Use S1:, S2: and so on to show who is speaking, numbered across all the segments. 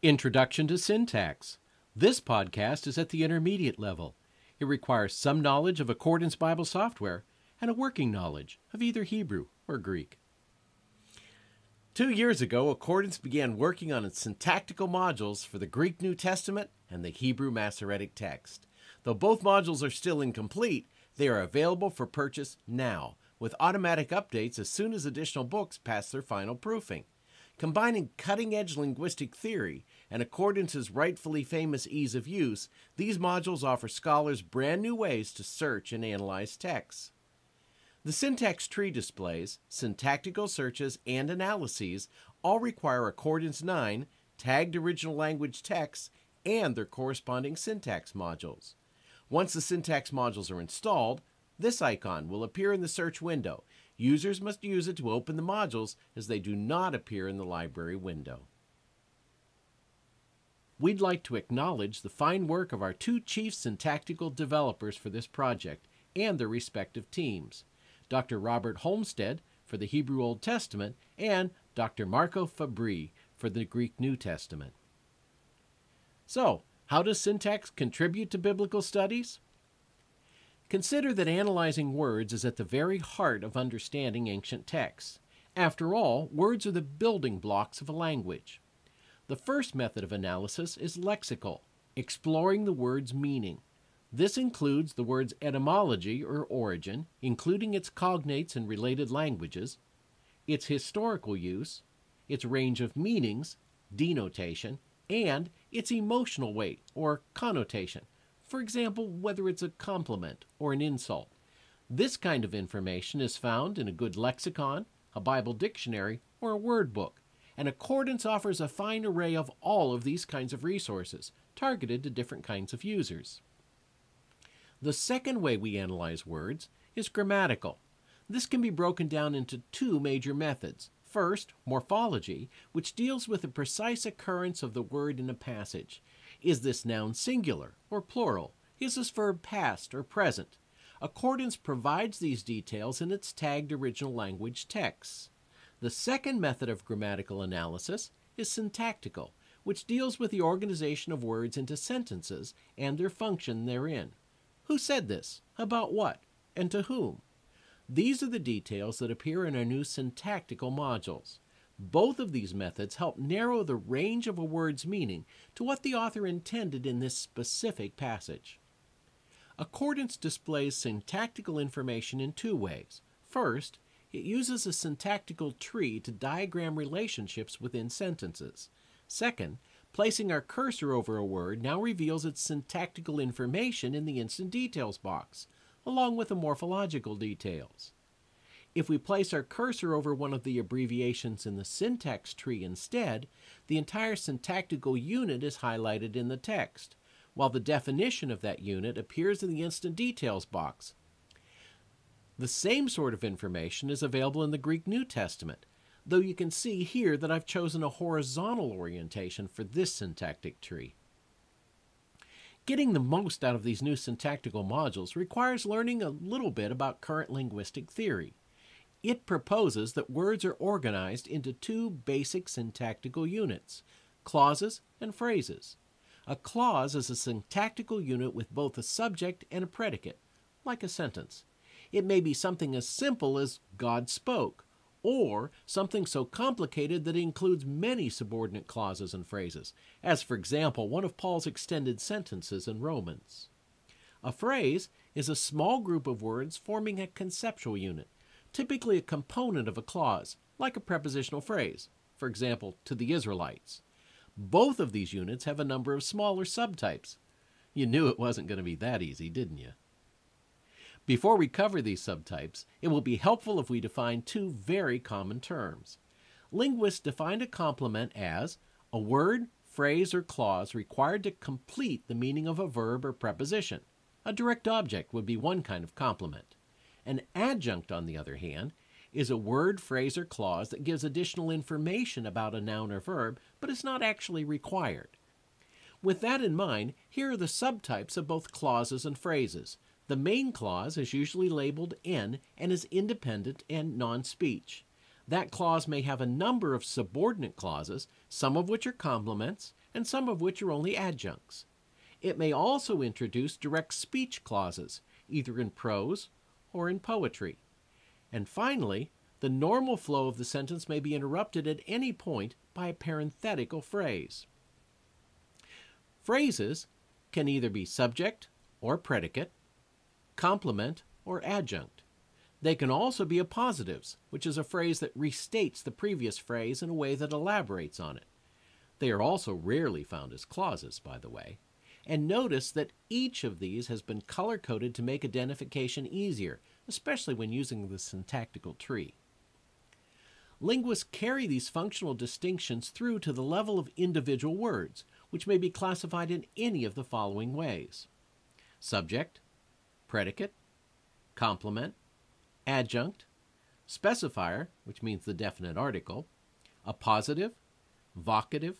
S1: Introduction to Syntax. This podcast is at the intermediate level. It requires some knowledge of Accordance Bible software and a working knowledge of either Hebrew or Greek. 2 years ago, Accordance began working on its syntactical modules for the Greek New Testament and the Hebrew Masoretic text. Though both modules are still incomplete, they are available for purchase now, with automatic updates as soon as additional books pass their final proofing. Combining cutting-edge linguistic theory and Accordance's rightfully famous ease of use, these modules offer scholars brand new ways to search and analyze texts. The syntax tree displays, syntactical searches, and analyses all require Accordance 9 tagged original language texts and their corresponding syntax modules. Once the syntax modules are installed, this icon will appear in the search window. Users must use it to open the modules as they do not appear in the library window. We'd like to acknowledge the fine work of our two chief syntactical developers for this project and their respective teams, Dr. Robert Holmstead for the Hebrew Old Testament and Dr. Marco Fabri for the Greek New Testament. So, how does syntax contribute to biblical studies? Consider that analyzing words is at the very heart of understanding ancient texts. After all, words are the building blocks of a language. The first method of analysis is lexical, exploring the word's meaning. This includes the word's etymology or origin, including its cognates and related languages, its historical use, its range of meanings, denotation, and its emotional weight or connotation. For example, whether it's a compliment or an insult. This kind of information is found in a good lexicon, a Bible dictionary, or a word book, and Accordance offers a fine array of all of these kinds of resources, targeted to different kinds of users. The second way we analyze words is grammatical. This can be broken down into two major methods. First, morphology, which deals with the precise occurrence of the word in a passage. Is this noun singular or plural? Is this verb past or present? Accordance provides these details in its tagged original language texts. The second method of grammatical analysis is syntactical, which deals with the organization of words into sentences and their function therein. Who said this? About what? And to whom? These are the details that appear in our new syntactical modules. Both of these methods help narrow the range of a word's meaning to what the author intended in this specific passage. Accordance displays syntactical information in two ways. First, it uses a syntactical tree to diagram relationships within sentences. Second, placing our cursor over a word now reveals its syntactical information in the instant details box, along with the morphological details. If we place our cursor over one of the abbreviations in the syntax tree instead, the entire syntactical unit is highlighted in the text, while the definition of that unit appears in the instant details box. The same sort of information is available in the Greek New Testament, though you can see here that I've chosen a horizontal orientation for this syntactic tree. Getting the most out of these new syntactical modules requires learning a little bit about current linguistic theory. It proposes that words are organized into two basic syntactical units, clauses and phrases. A clause is a syntactical unit with both a subject and a predicate, like a sentence. It may be something as simple as God spoke, or something so complicated that it includes many subordinate clauses and phrases, as for example one of Paul's extended sentences in Romans. A phrase is a small group of words forming a conceptual unit, typically a component of a clause, like a prepositional phrase, for example, to the Israelites. Both of these units have a number of smaller subtypes. You knew it wasn't going to be that easy, didn't you? Before we cover these subtypes, it will be helpful if we define two very common terms. Linguists define a complement as a word, phrase, or clause required to complete the meaning of a verb or preposition. A direct object would be one kind of complement. An adjunct, on the other hand, is a word, phrase, or clause that gives additional information about a noun or verb, but is not actually required. With that in mind, here are the subtypes of both clauses and phrases. The main clause is usually labeled N and is independent and non-speech. That clause may have a number of subordinate clauses, some of which are complements, and some of which are only adjuncts. It may also introduce direct speech clauses, either in prose or in poetry. And finally, the normal flow of the sentence may be interrupted at any point by a parenthetical phrase. Phrases can either be subject or predicate, complement or adjunct. They can also be appositives, which is a phrase that restates the previous phrase in a way that elaborates on it. They are also rarely found as clauses, by the way. And notice that each of these has been color-coded to make identification easier, especially when using the syntactical tree. Linguists carry these functional distinctions through to the level of individual words, which may be classified in any of the following ways: subject, predicate, complement, adjunct, specifier, which means the definite article, appositive, vocative,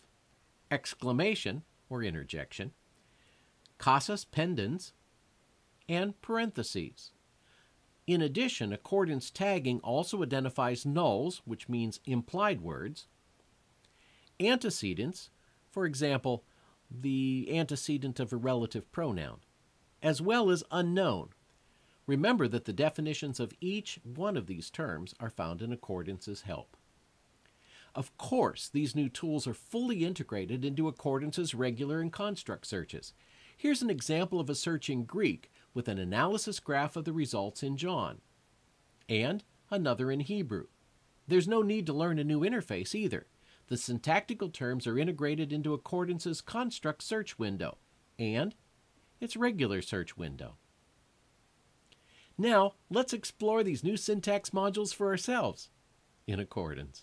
S1: exclamation or interjection, casus pendens, and parentheses. In addition, accordance tagging also identifies nulls, which means implied words, antecedents, for example, the antecedent of a relative pronoun, as well as unknown. Remember that the definitions of each one of these terms are found in Accordance's help. Of course, these new tools are fully integrated into Accordance's regular and construct searches. Here's an example of a search in Greek with an analysis graph of the results in John, and another in Hebrew. There's no need to learn a new interface either. The syntactical terms are integrated into Accordance's construct search window and its regular search window. Now, let's explore these new syntax modules for ourselves in Accordance.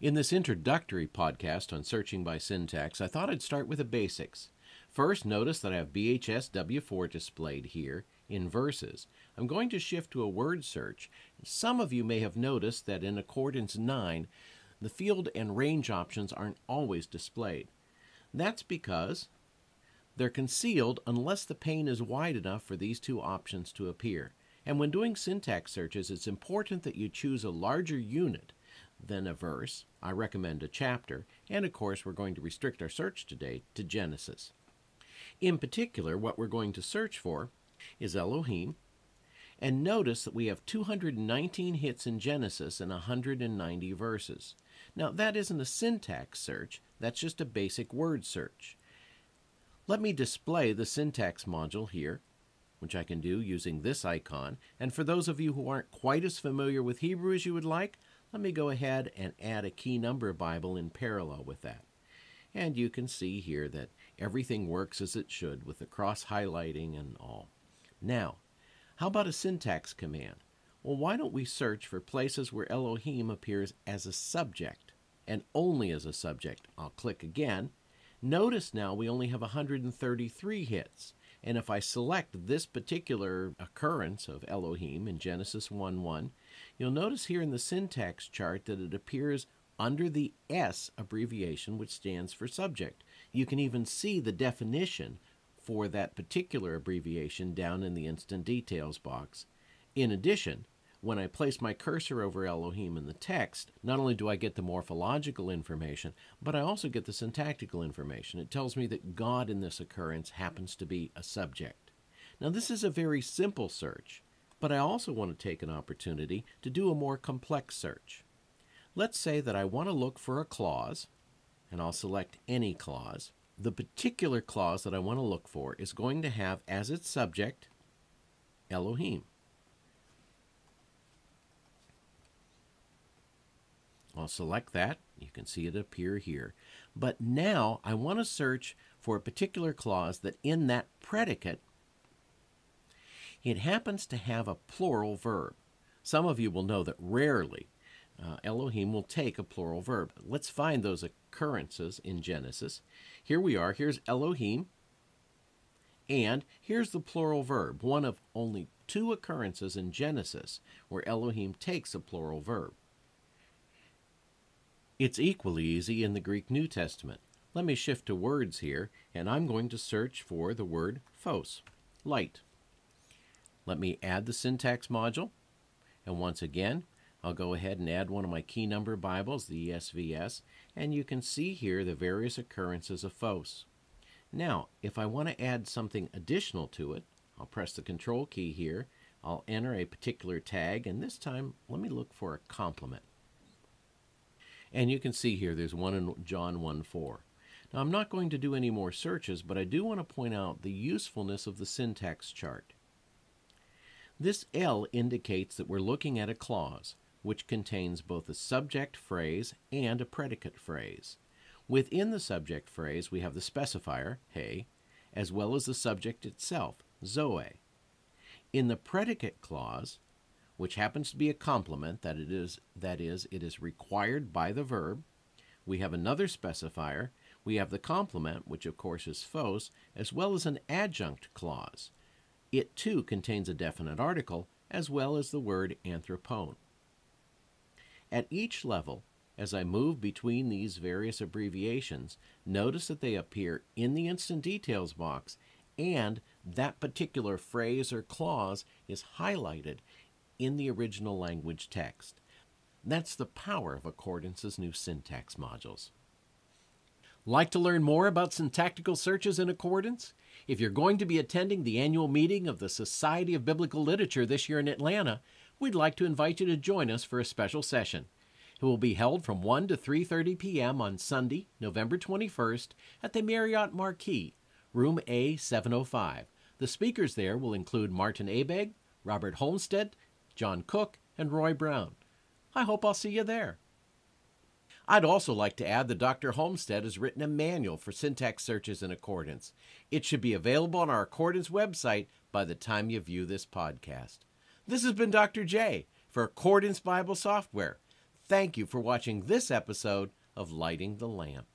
S1: In this introductory podcast on searching by syntax, I thought I'd start with the basics. First, notice that I have BHS W4 displayed here in verses. I'm going to shift to a word search. Some of you may have noticed that in Accordance 9, the field and range options aren't always displayed. That's because they're concealed unless the pane is wide enough for these two options to appear. And when doing syntax searches, it's important that you choose a larger unit than a verse. I recommend a chapter, and of course we're going to restrict our search today to Genesis. In particular, what we're going to search for is Elohim, and notice that we have 219 hits in Genesis and 190 verses. Now that isn't a syntax search, that's just a basic word search. Let me display the syntax module here, which I can do using this icon, and for those of you who aren't quite as familiar with Hebrew as you would like, let me go ahead and add a key number Bible in parallel with that. And you can see here that everything works as it should with the cross-highlighting and all. Now, how about a syntax command? Well, why don't we search for places where Elohim appears as a subject, and only as a subject. I'll click again. Notice now we only have 133 hits. And if I select this particular occurrence of Elohim in Genesis 1:1, you'll notice here in the syntax chart that it appears under the S abbreviation, which stands for subject. You can even see the definition for that particular abbreviation down in the Instant Details box. In addition, when I place my cursor over Elohim in the text, not only do I get the morphological information, but I also get the syntactical information. It tells me that God in this occurrence happens to be a subject. Now this is a very simple search, but I also want to take an opportunity to do a more complex search. Let's say that I want to look for a clause, and I'll select any clause. The particular clause that I want to look for is going to have as its subject Elohim. I'll select that. You can see it appear here. But now I want to search for a particular clause that in that predicate, it happens to have a plural verb. Some of you will know that rarely Elohim will take a plural verb. Let's find those occurrences in Genesis. Here we are. Here's Elohim. And here's the plural verb, one of only 2 occurrences in Genesis where Elohim takes a plural verb. It's equally easy in the Greek New Testament. Let me shift to words here, and I'm going to search for the word phos, light. Let me add the syntax module, and once again, I'll go ahead and add one of my key number Bibles, the ESVS, and you can see here the various occurrences of phos. Now, if I want to add something additional to it, I'll press the Control key here. I'll enter a particular tag, and this time, let me look for a complement. And you can see here there's one in John 1:4. Now, I'm not going to do any more searches, but I do want to point out the usefulness of the syntax chart. This L indicates that we're looking at a clause, which contains both a subject phrase and a predicate phrase. Within the subject phrase, we have the specifier, hey, as well as the subject itself, Zoe. In the predicate clause, which happens to be a complement, that is, it is required by the verb, we have another specifier. We have the complement, which of course is phos, as well as an adjunct clause. It too contains a definite article, as well as the word anthropone. At each level, as I move between these various abbreviations, notice that they appear in the Instant Details box, and that particular phrase or clause is highlighted in the original language text. That's the power of Accordance's new syntax modules. Like to learn more about syntactical searches in Accordance? If you're going to be attending the annual meeting of the Society of Biblical Literature this year in Atlanta, we'd like to invite you to join us for a special session. It will be held from 1 to 3:30 p.m. on Sunday, November 21st at the Marriott Marquis, room A705. The speakers there will include Martin Abegg, Robert Homestead, John Cook, and Roy Brown. I hope I'll see you there. I'd also like to add that Dr. Homestead has written a manual for syntax searches in Accordance. It should be available on our Accordance website by the time you view this podcast. This has been Dr. J for Accordance Bible Software. Thank you for watching this episode of Lighting the Lamp.